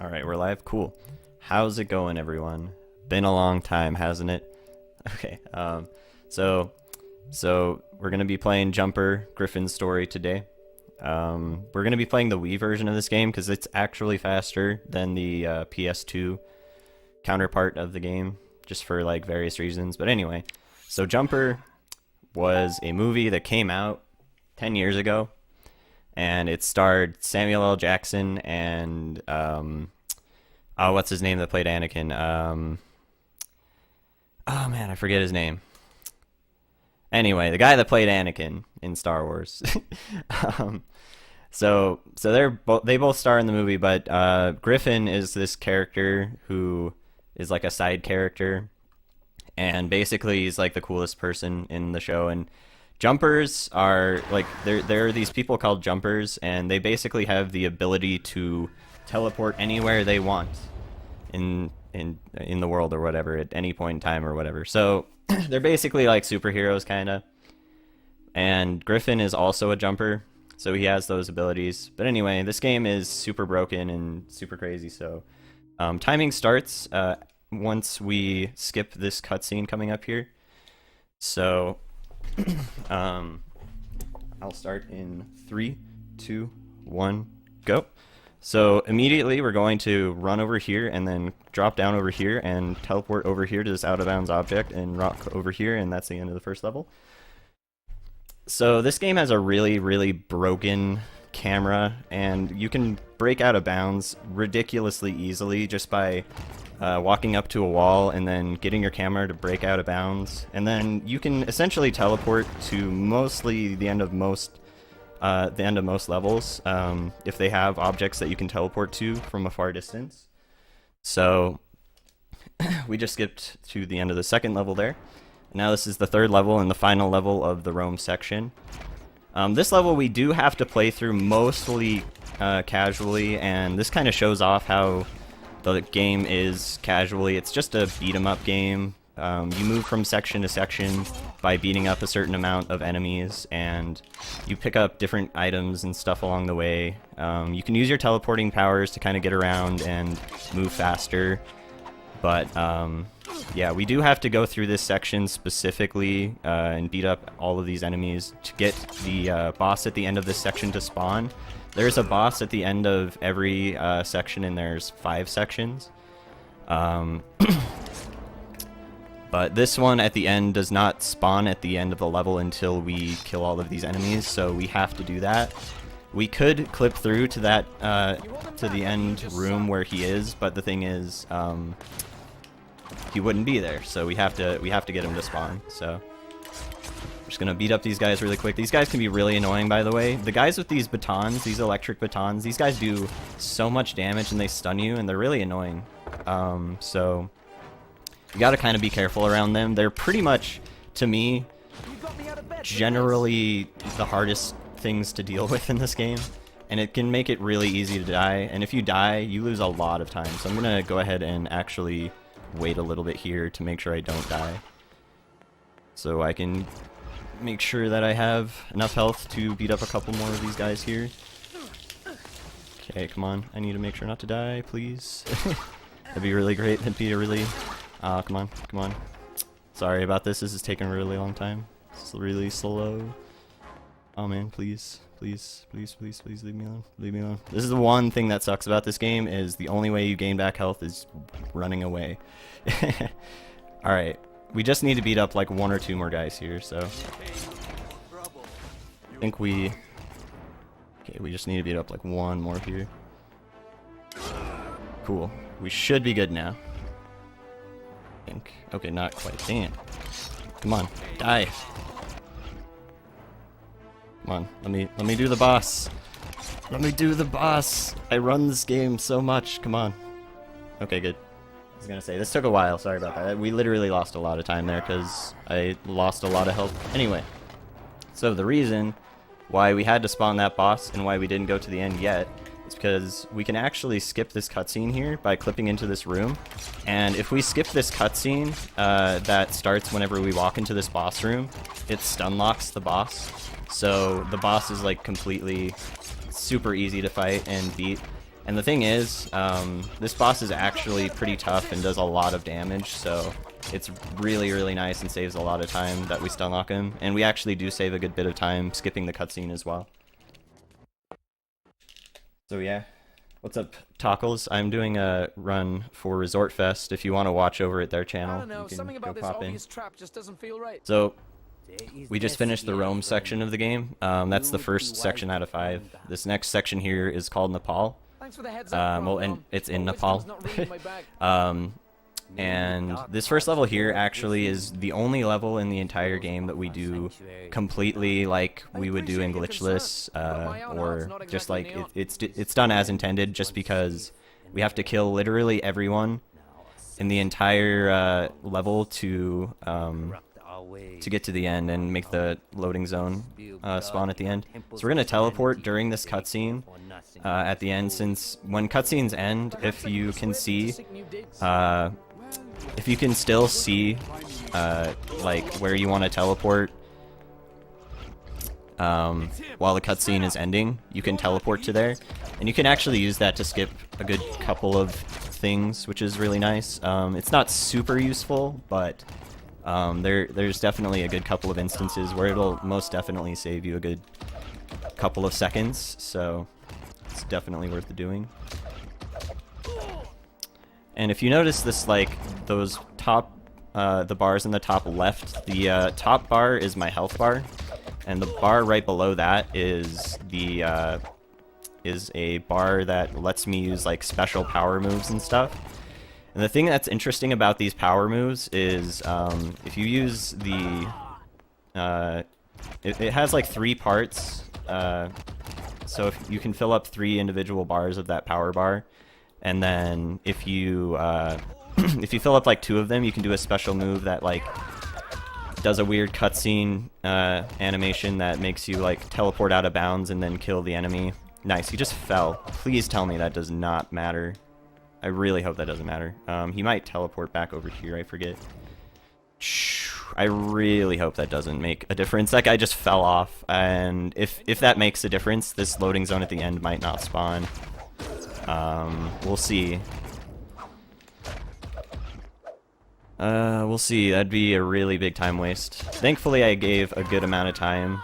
Alright, we're live. Cool. How's it going, everyone? Been a long time, hasn't it? Okay, so we're gonna be playing Jumper Griffin's story today. We're gonna be playing the Wii version of this game because it's actually faster than the PS2 counterpart of the game, just for like various reasons. But anyway, so Jumper was a movie that came out 10 years ago, and it starred Samuel L. Jackson and oh, what's his name that played Anakin? Oh man, I forget his name. Anyway, the guy that played Anakin in Star Wars. So they both star in the movie, but Griffin is this character who is like a side character, and basically he's like the coolest person in the show. And jumpers are like there are these people called jumpers, and they basically have the ability to teleport anywhere they want in the world or whatever at any point in time or whatever. So they're basically like superheroes kind of. And Griffin is also a jumper, so he has those abilities. But anyway, this game is super broken and super crazy. So timing starts once we skip this cutscene coming up here. So I'll start in 3, 2, 1, go. So immediately we're going to run over here and then drop down over here and teleport over here to this out of bounds object and rock over here, and that's the end of the first level. So this game has a really, really broken camera, and you can break out of bounds ridiculously easily just by walking up to a wall and then getting your camera to break out of bounds. And then you can essentially teleport to mostly the end of most levels if they have objects that you can teleport to from a far distance. So we just skipped to the end of the second level there. Now this is the third level and the final level of the Rome section. This level we do have to play through mostly casually, and this kind of shows off how the game is casually. It's just a beat 'em up game. You move from section to section by beating up a certain amount of enemies, and you pick up different items and stuff along the way. You can use your teleporting powers to kind of get around and move faster, but yeah, we do have to go through this section specifically and beat up all of these enemies to get the boss at the end of this section to spawn. There's a boss at the end of every section, and there's 5 sections. But this one at the end does not spawn at the end of the level until we kill all of these enemies, so we have to do that. We could clip through to that to the end room where he is, but the thing is, he wouldn't be there, so we have to get him to spawn. So I'm just gonna beat up these guys really quick. These guys can be really annoying, by the way. The guys with these batons, these electric batons, these guys do so much damage and they stun you, and they're really annoying. So you gotta kind of be careful around them. They're pretty much, to me, generally the hardest things to deal with in this game, and it can make it really easy to die. And if you die, you lose a lot of time. So I'm gonna go ahead and actually wait a little bit here to make sure I don't die, so I can make sure that I have enough health to beat up a couple more of these guys here. Okay, come on. I need to make sure not to die, please. That'd be really great. That'd be a really... come on, come on. Sorry about this. This is taking a really long time. It's really slow. Oh man, please. Please, please, please, please leave me alone. Leave me alone. This is the one thing that sucks about this game, is the only way you gain back health is running away. Alright. We just need to beat up like 1 or 2 more guys here, so... I think we... Okay, we just need to beat up like 1 more here. Cool. We should be good now. I think. Okay, not quite. Damn. Come on. Die. Come on. Let me do the boss. Let me do the boss. I run this game so much. Come on. Okay, good. I was gonna say, this took a while. Sorry about that. We literally lost a lot of time there because I lost a lot of health. Anyway. So the reason why we had to spawn that boss and why we didn't go to the end yet is because we can actually skip this cutscene here by clipping into this room. And if we skip this cutscene that starts whenever we walk into this boss room, it stun locks the boss. So the boss is like completely super easy to fight and beat. And the thing is, this boss is actually pretty tough and does a lot of damage, so it's really, really nice and saves a lot of time that we stun lock him. And we actually do save a good bit of time skipping the cutscene as well. So yeah. What's up, Tockles? I'm doing a run for Resort Fest. If you want to watch over at their channel, you can go pop in. So, we just finished the Rome section of the game. That's the first section out of 5. This next section here is called Nepal. Well, and it's in Nepal. And this first level here actually is the only level in the entire game that we do completely like we would do in glitchless, or just like it's done as intended, just because we have to kill literally everyone in the entire level to get to the end and make the loading zone spawn at the end. So we're gonna teleport during this cutscene at the end, since when cutscenes end, if you can see, if you can still see like where you want to teleport while the cutscene is ending, you can teleport to there, and you can actually use that to skip a good couple of things, which is really nice. It's not super useful, but there's definitely a good couple of instances where it'll most definitely save you a good couple of seconds, so it's definitely worth doing. And if you notice this, like, those top, the bars in the top left, the top bar is my health bar, and the bar right below that is the, is a bar that lets me use, like, special power moves and stuff. And the thing that's interesting about these power moves is, if you use the, it has, like, 3 parts, so if you can fill up 3 individual bars of that power bar. And then if you if you fill up like 2 of them, you can do a special move that like does a weird cutscene animation that makes you like teleport out of bounds and then kill the enemy. Nice, he just fell. Please tell me that does not matter. I really hope that doesn't matter. He might teleport back over here, I forget. I really hope that doesn't make a difference. That guy just fell off, and if that makes a difference, this loading zone at the end might not spawn. We'll see. We'll see. That'd be a really big time waste. Thankfully, I gave a good amount of time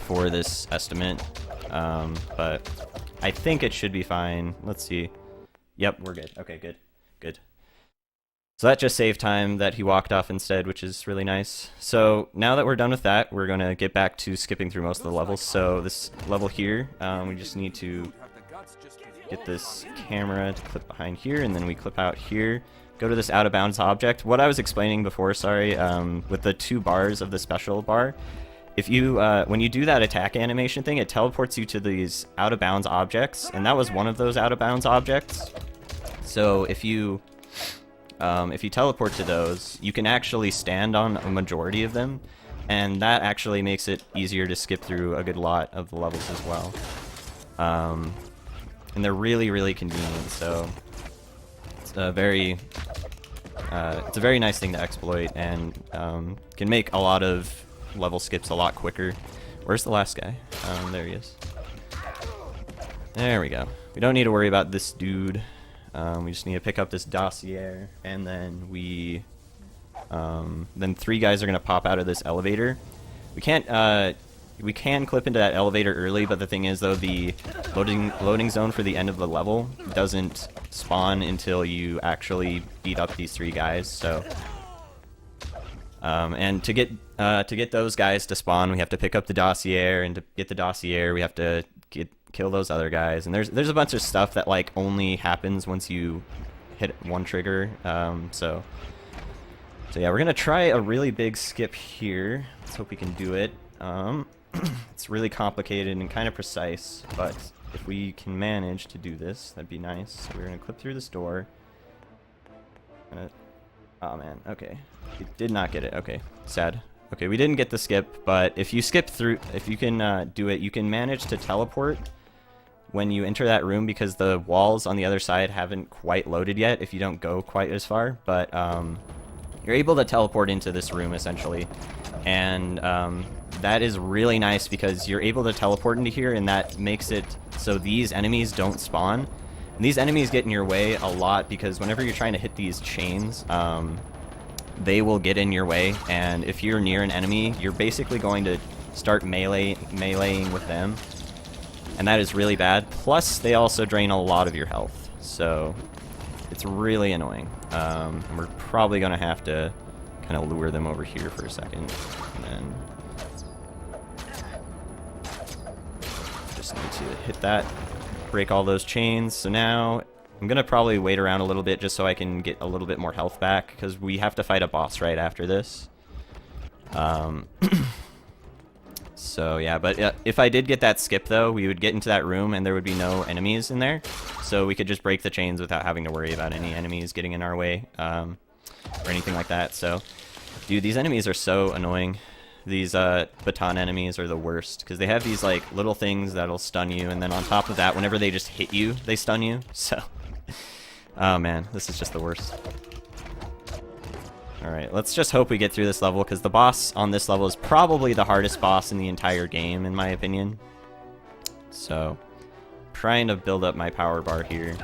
for this estimate, but I think it should be fine. Let's see. Yep, we're good. Okay, good. Good. So that just saved time that he walked off instead, which is really nice. So now that we're done with that, we're going to get back to skipping through most of the levels. So this level here, we just need to get this camera to clip behind here, and then we clip out here. Go to this out of bounds object. What I was explaining before, sorry, with the 2 bars of the special bar, if you when you do that attack animation thing, it teleports you to these out of bounds objects, and that was one of those out of bounds objects. So if you teleport to those, you can actually stand on a majority of them, and that actually makes it easier to skip through a good lot of the levels as well. And they're really, really convenient, so it's a very nice thing to exploit, and can make a lot of level skips a lot quicker. Where's the last guy? There he is. There we go. We don't need to worry about this dude. We just need to pick up this dossier, and then then 3 guys are gonna pop out of this elevator. We can clip into that elevator early, but the thing is, though, the loading zone for the end of the level doesn't spawn until you actually beat up these 3 guys. So, and to get those guys to spawn, we have to pick up the dossier, and to get the dossier, we have to kill those other guys. And there's a bunch of stuff that like only happens once you hit one trigger. So yeah, we're gonna try a really big skip here. Let's hope we can do it. It's really complicated and kind of precise, but if we can manage to do this, that'd be nice. So we're gonna clip through this door. Oh man, okay. We did not get it. Okay, sad. Okay, we didn't get the skip, but if you skip through, if you can do it, you can manage to teleport when you enter that room, because the walls on the other side haven't quite loaded yet if you don't go quite as far, but you're able to teleport into this room essentially, and that is really nice because you're able to teleport into here, and that makes it so these enemies don't spawn. And these enemies get in your way a lot because whenever you're trying to hit these chains, they will get in your way, and if you're near an enemy, you're basically going to start meleeing with them, and that is really bad. Plus, they also drain a lot of your health, so it's really annoying. We're probably going to have to kind of lure them over here for a second, and then just need to hit that, break all those chains. So now I'm going to probably wait around a little bit just so I can get a little bit more health back, because we have to fight a boss right after this. So yeah, but if I did get that skip though, we would get into that room and there would be no enemies in there. So we could just break the chains without having to worry about any enemies getting in our way, or anything like that. So, dude, these enemies are so annoying. These baton enemies are the worst, because they have these like little things that'll stun you, and then on top of that, whenever they just hit you, they stun you. So, oh man, this is just the worst. Alright, let's just hope we get through this level, because the boss on this level is probably the hardest boss in the entire game, in my opinion. So, trying to build up my power bar here.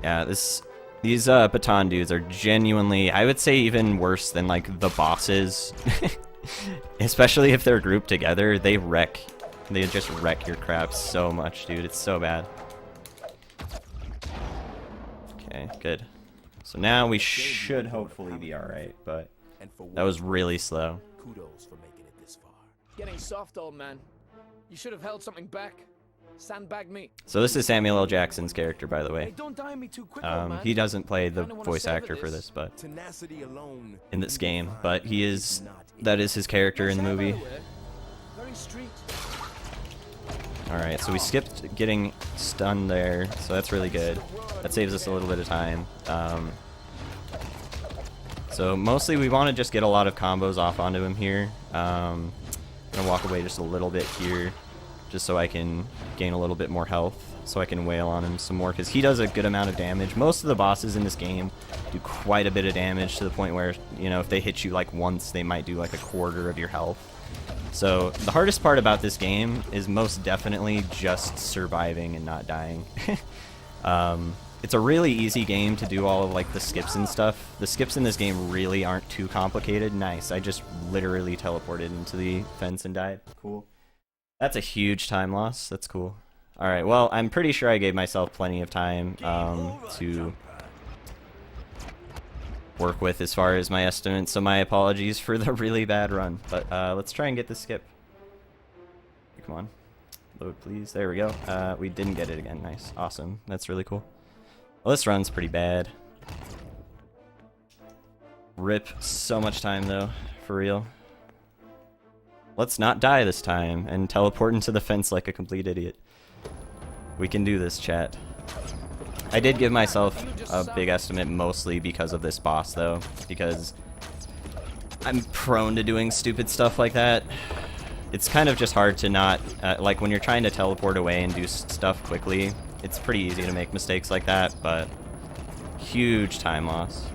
Yeah, these baton dudes are genuinely, I would say, even worse than like the bosses. Especially if they're grouped together, they just wreck your crap so much, dude. It's so bad. Okay, good. So now we should hopefully be alright, but that was really slow. Kudos for making it this far. Getting soft, old man. You should have held something back. Sandbag me. So this is Samuel L. Jackson's character, by the way. Hey, don't die me too quick, old man. He doesn't play the Kinda wanna voice savor actor for this. this, but Tenacity alone in this game, but that is his character in the movie. Very street. Alright, so we skipped getting stunned there, so that's really good. That saves us a little bit of time. So mostly we want to just get a lot of combos off onto him here. I'm going to walk away just a little bit here, just so I can gain a little bit more health, so I can wail on him some more, because he does a good amount of damage. Most of the bosses in this game do quite a bit of damage, to the point where, you know, if they hit you like once, they might do like a quarter of your health. So the hardest part about this game is most definitely just surviving and not dying. It's a really easy game to do all of like the skips and stuff. The skips in this game really aren't too complicated. Nice, I just literally teleported into the fence and died. Cool. That's a huge time loss. That's cool. Alright, well, I'm pretty sure I gave myself plenty of time to work with as far as my estimates, so my apologies for the really bad run. But let's try and get the skip. Come on. Load, please. There we go. We didn't get it again. Nice. Awesome. That's really cool. Well, this run's pretty bad. Rip so much time, though. For real. Let's not die this time and teleport into the fence like a complete idiot. We can do this, chat. I did give myself a big estimate mostly because of this boss, though. Because I'm prone to doing stupid stuff like that. It's kind of just hard to not... like, when you're trying to teleport away and do stuff quickly, it's pretty easy to make mistakes like that, but huge time loss.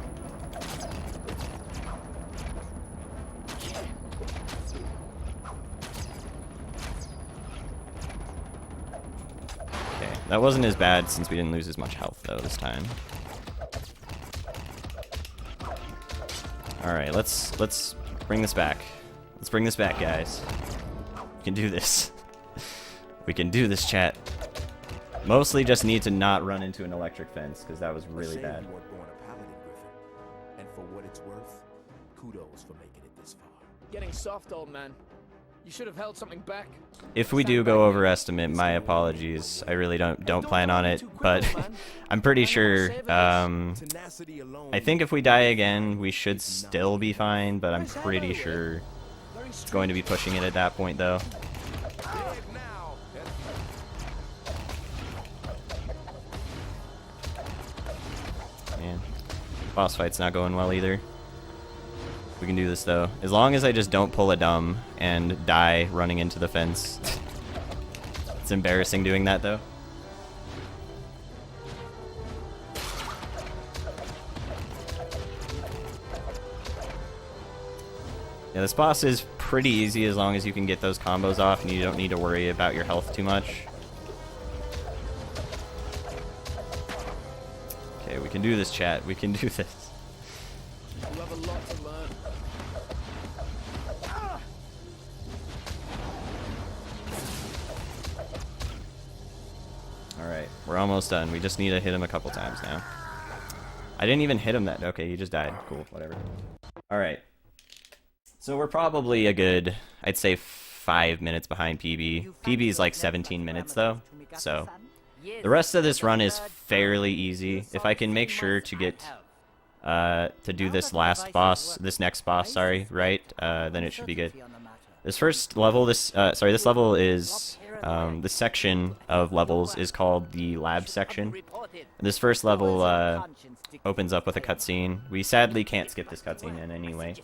Okay, that wasn't as bad since we didn't lose as much health, though, this time. Alright, let's bring this back. Let's bring this back, guys. We can do this. We can do this, chat. Mostly just need to not run into an electric fence, because that was really bad. You weren't born a paladin, Griffin. And for what it's worth, kudos for making it this far. Getting soft, old man. You should have held something back. If we do go over estimate, my apologies. I really don't plan on it, but I'm pretty sure. I think if we die again, we should still be fine, but I'm pretty sure it's going to be pushing it at that point, though. Man, boss fight's not going well either. We can do this, though. As long as I just don't pull a dumb and die running into the fence. It's embarrassing doing that, though. Yeah, this boss is pretty easy as long as you can get those combos off and you don't need to worry about your health too much. Okay, we can do this, chat. We can do this. You have a lot to learn. Alright, we're almost done. We just need to hit him a couple times now. I didn't even hit him that... Okay, he just died. Cool, whatever. Alright. So we're probably a good, I'd say 5 minutes behind PB. PB is like 17 minutes though, so the rest of this run is fairly easy. If I can make sure to get, to do this last boss, this next boss, sorry, right, then it should be good. This first level, this level is, this section of levels is called the lab section. This first level, opens up with a cutscene. We sadly can't skip this cutscene in any way.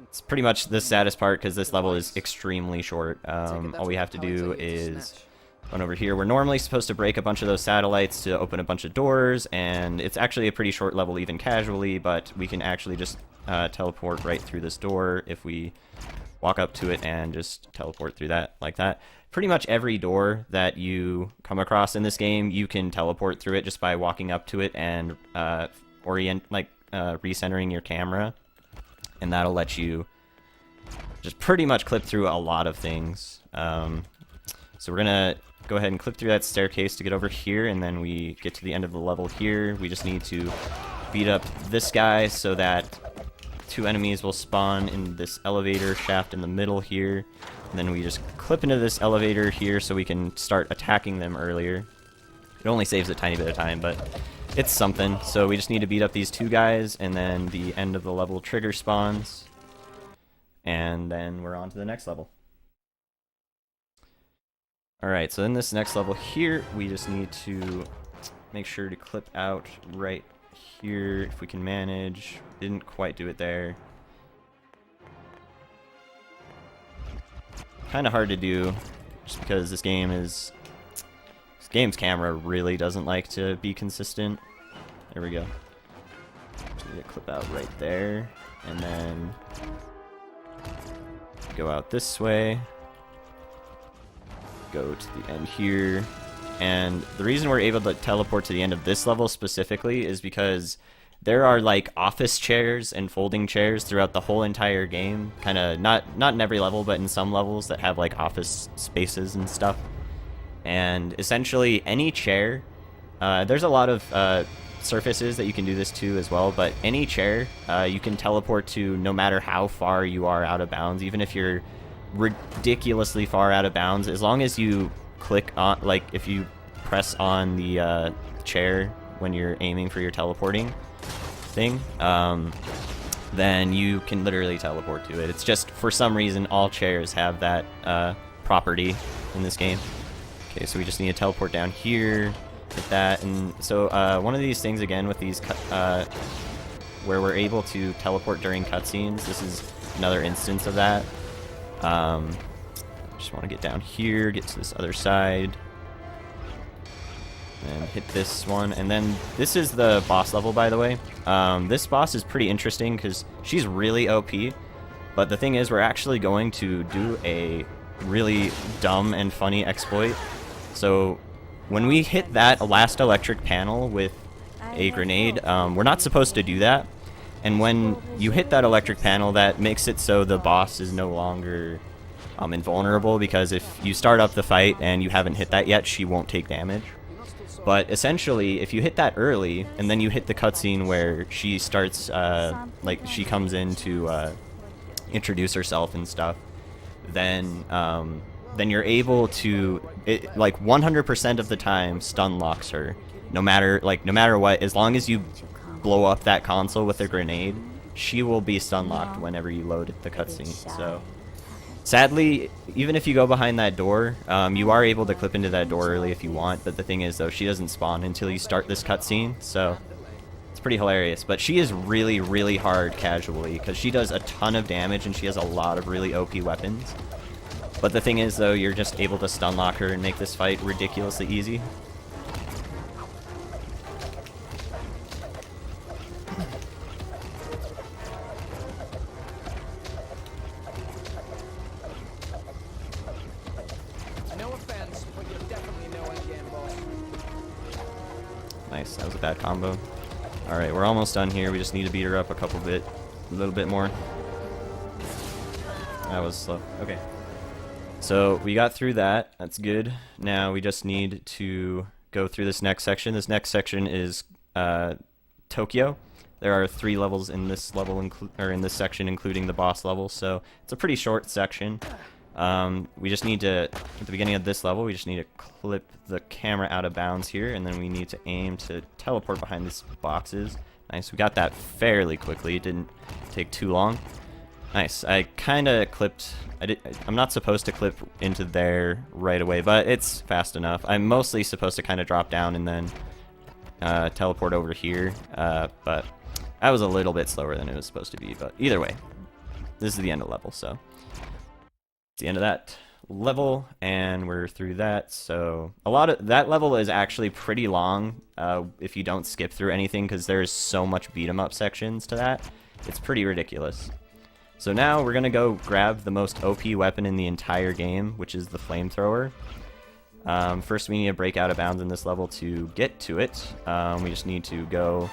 It's pretty much the saddest part because this level is extremely short. All we have to do is run over here. We're normally supposed to break a bunch of those satellites to open a bunch of doors, and it's actually a pretty short level even casually, but we can actually just teleport right through this door if we walk up to it and just teleport through that like that. Pretty much every door that you come across in this game, you can teleport through it just by walking up to it and recentering your camera, and that'll let you just pretty much clip through a lot of things. So we're gonna go ahead and clip through that staircase to get over here, and then we get to the end of the level here. We just need to beat up this guy so that 2 enemies will spawn in this elevator shaft in the middle here. And then we just clip into this elevator here so we can start attacking them earlier. It only saves a tiny bit of time, but it's something. So we just need to beat up these 2 guys, and then the end of the level trigger spawns. And then we're on to the next level. Alright, so in this next level here, we just need to make sure to clip out right here if we can manage. Didn't quite do it there. Kind of hard to do just because this game's camera really doesn't like to be consistent. There we go. Just need to clip out right there, and then go out this way, go to the end here. And the reason we're able to teleport to the end of this level specifically is because there are like office chairs and folding chairs throughout the whole entire game. Kind of not in every level, but in some levels that have like office spaces and stuff. And essentially any chair, there's a lot of surfaces that you can do this to as well, but any chair you can teleport to no matter how far you are out of bounds, even if you're ridiculously far out of bounds. As long as you click on, like if you press on the chair when you're aiming for your teleporting thing, then you can literally teleport to it. It's just, for some reason, all chairs have that property in this game. Okay, so we just need to teleport down here, hit that, and so one of these things, again, with these, where we're able to teleport during cutscenes, this is another instance of that. Just want to get down here, get to this other side, and hit this one. And then this is the boss level, by the way. This boss is pretty interesting because she's really OP, but the thing is, we're actually going to do a really dumb and funny exploit. So when we hit that last electric panel with a grenade, we're not supposed to do that. And when you hit that electric panel, that makes it so the boss is no longer invulnerable, because if you start up the fight and you haven't hit that yet, she won't take damage. But essentially, if you hit that early, and then you hit the cutscene where she starts, like, she comes in to introduce herself and stuff, then you're able to, like, 100% of the time, stun locks her. No matter what, as long as you blow up that console with a grenade, she will be stun locked whenever you load the cutscene. So sadly, even if you go behind that door, you are able to clip into that door early if you want, but the thing is, though, she doesn't spawn until you start this cutscene, so it's pretty hilarious. But she is really, really hard casually, because she does a ton of damage and she has a lot of really OP weapons. But the thing is, though, you're just able to stun lock her and make this fight ridiculously easy. Nice, that was a bad combo. Alright, we're almost done here. We just need to beat her up a little bit more. That was slow. Okay. So we got through that. That's good. Now we just need to go through this next section. This next section is Tokyo. There are 3 levels in this level, in this section, including the boss level. So it's a pretty short section. We just need to, at the beginning of this level, we just need to clip the camera out of bounds here, and then we need to aim to teleport behind these boxes. Nice, we got that fairly quickly. It didn't take too long. Nice. I kind of clipped. I'm not supposed to clip into there right away, but it's fast enough. I'm mostly supposed to kind of drop down and then teleport over here, but I was a little bit slower than it was supposed to be. But either way, this is the end of the level, so it's the end of that level, and we're through that. So a lot of that level is actually pretty long if you don't skip through anything, because there's so much beat 'em up sections to that. It's pretty ridiculous. So now we're gonna go grab the most OP weapon in the entire game, which is the flamethrower. First we need to break out of bounds in this level to get to it. We just need to go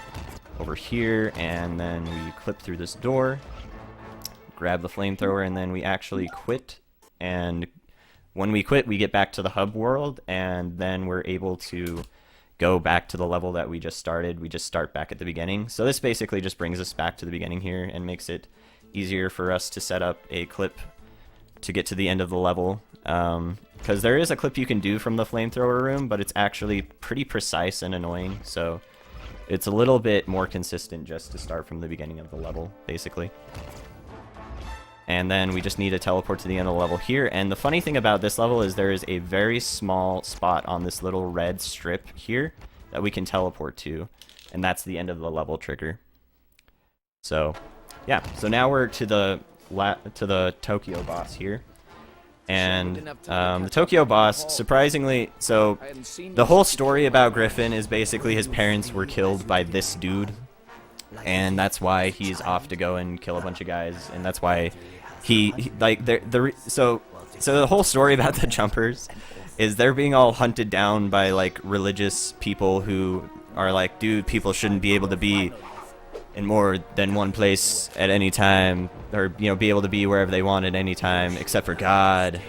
over here, and then we clip through this door, grab the flamethrower, and then we actually quit. And when we quit, we get back to the hub world, and then we're able to go back to the level that we just started. We just start back at the beginning. So this basically just brings us back to the beginning here and makes it easier for us to set up a clip to get to the end of the level. Because there is a clip you can do from the flamethrower room, but it's actually pretty precise and annoying. So it's a little bit more consistent just to start from the beginning of the level, basically. And then we just need to teleport to the end of the level here. And the funny thing about this level is there is a very small spot on this little red strip here that we can teleport to. And that's the end of the level trigger. So, yeah. So now we're to the Tokyo boss here. And the Tokyo boss, surprisingly, so the whole story about Griffin is basically his parents were killed by this dude. And that's why he's off to go and kill a bunch of guys, and that's why he like so the whole story about the jumpers is they're being all hunted down by like religious people who are like, dude, people shouldn't be able to be in more than one place at any time, or be able to be wherever they want at any time except for God.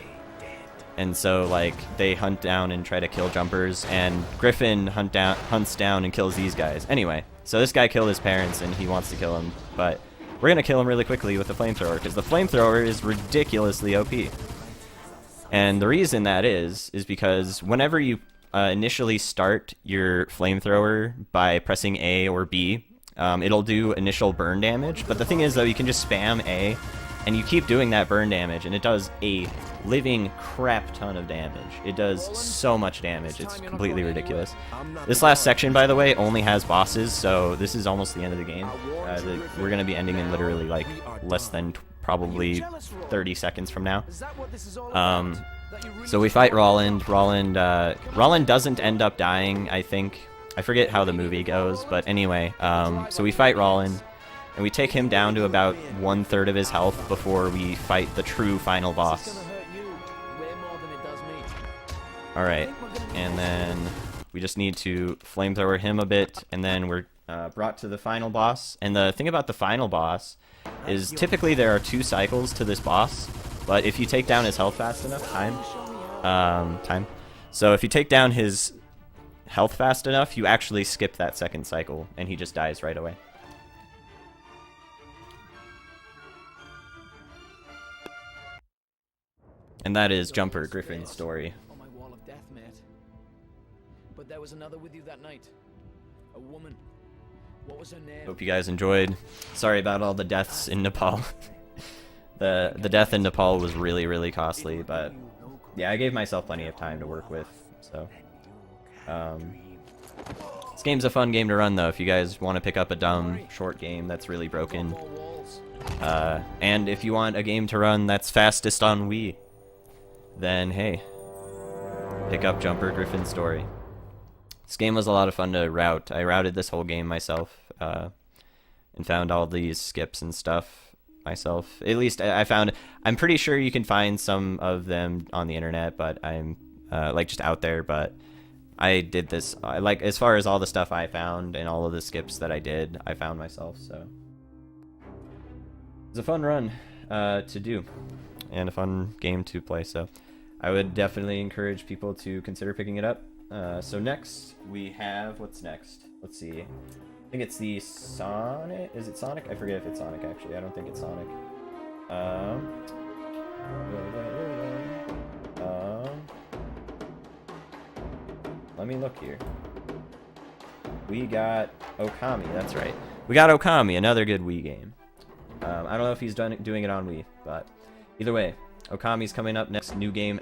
And so like they hunt down and try to kill jumpers, and Griffin hunts down and kills these guys. Anyway, so this guy killed his parents and he wants to kill him, but we're gonna kill him really quickly with the flamethrower, because the flamethrower is ridiculously OP. And the reason that is because whenever you initially start your flamethrower by pressing A or B, it'll do initial burn damage. But the thing is, though, you can just spam A and you keep doing that burn damage, and it does a living crap ton of damage. It does so much damage, it's completely ridiculous. This last section, by the way, only has bosses, so this is almost the end of the game. We're going to be ending in literally like less than probably 30 seconds from now. So we fight Roland. Roland doesn't end up dying, I think. I forget how the movie goes, but anyway, so we fight Roland. And we take him down to about 1/3 of his health before we fight the true final boss. Alright, and then we just need to flamethrower him a bit, and then we're brought to the final boss. And the thing about the final boss is typically there are 2 cycles to this boss, but if you take down his health fast enough, so if you take down his health fast enough, you actually skip that second cycle, and he just dies right away. And that is Jumper Griffin's story. On my wall of death, mate. But there was another with you that night. A woman. What was her name? Hope you guys enjoyed. Sorry about all the deaths in Nepal. the death in Nepal was really, really costly, but yeah, I gave myself plenty of time to work with, so. This game's a fun game to run, though, if you guys want to pick up a dumb, short game that's really broken. And if you want a game to run that's fastest on Wii, then hey, pick up Jumper Griffin's Story. This game was a lot of fun to route. I routed this whole game myself, and found all these skips and stuff myself. At least I'm pretty sure you can find some of them on the internet, but I'm like just out there, but I did this, like, as far as all the stuff I found and all of the skips that I did, I found myself, so. It's a fun run to do, and a fun game to play, so I would definitely encourage people to consider picking it up. So next, we have, what's next? Let's see. I think it's the Sonic, is it Sonic? I forget if it's Sonic, actually. I don't think it's Sonic. Let me look here. We got Okami, that's right. We got Okami, another good Wii game. I don't know if he's doing it on Wii, but either way, Okami's coming up next, new game.